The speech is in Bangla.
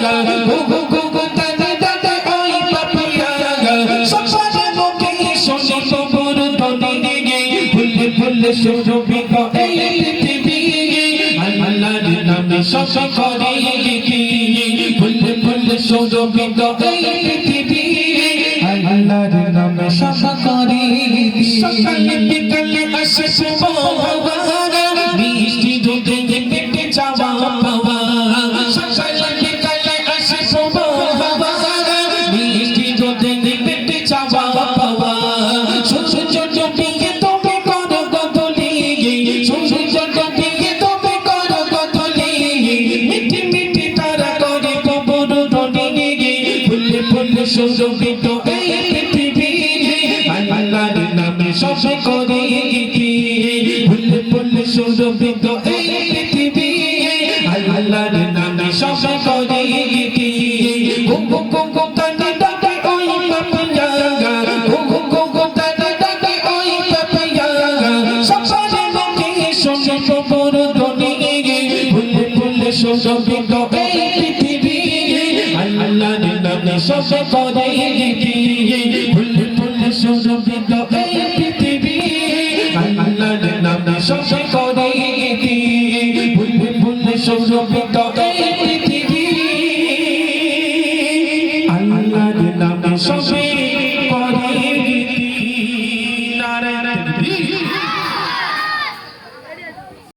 গো গো গো গো দাদা দাদা ওই পাপিয়া সকালে মুখে শুনি কবর ধনে গে ফুলে ফুলে সুরভি গো এই পৃথিবী আল্লাহর নামে সব করে গীতি ফুলে ফুলে সুরভি গো এই পৃথিবী আল্লাহর নামে সব করে গীতি সকালে বিকালে আসে সুবহান মিষ্টি দুধে পেটে চাওয়া পাওয়া সকালে বিকালে আসে সুবহান মিষ্টি দুধে পেটে চাওয়া পাওয়া সূর্য ডুবিয়ে তুমি করো গধূলি সূর্য ডুবিয়ে তুমি করো গধূলি মিঠি মিঠি তারা করে কবর ধনে ফুলে ফুলে সুরভিত এই পৃথিবী আল্লাহর নামে সব করে গীতি ফুলে ফুলে সুরভিত এই পৃথিবী আল্লাহর নামে সব করে গীতি গো গো গো গো দাদা দাদা ওই পাপিয়া গো গো গো গো দাদা দাদা ওই পাপিয়া সকালে মুখে শুনি কবর ধনে ফুলে ফুলে সুরভিত এই পৃথিবী আল্লাহর নামে সব করে গীতি ফুলে ফুলে সুরভিত এই পৃথিবী আল্লাহর নামে সব করে গীতি ফুলে ফুলে সুরভিত এই পৃথিবী আল্লাহর নামে সব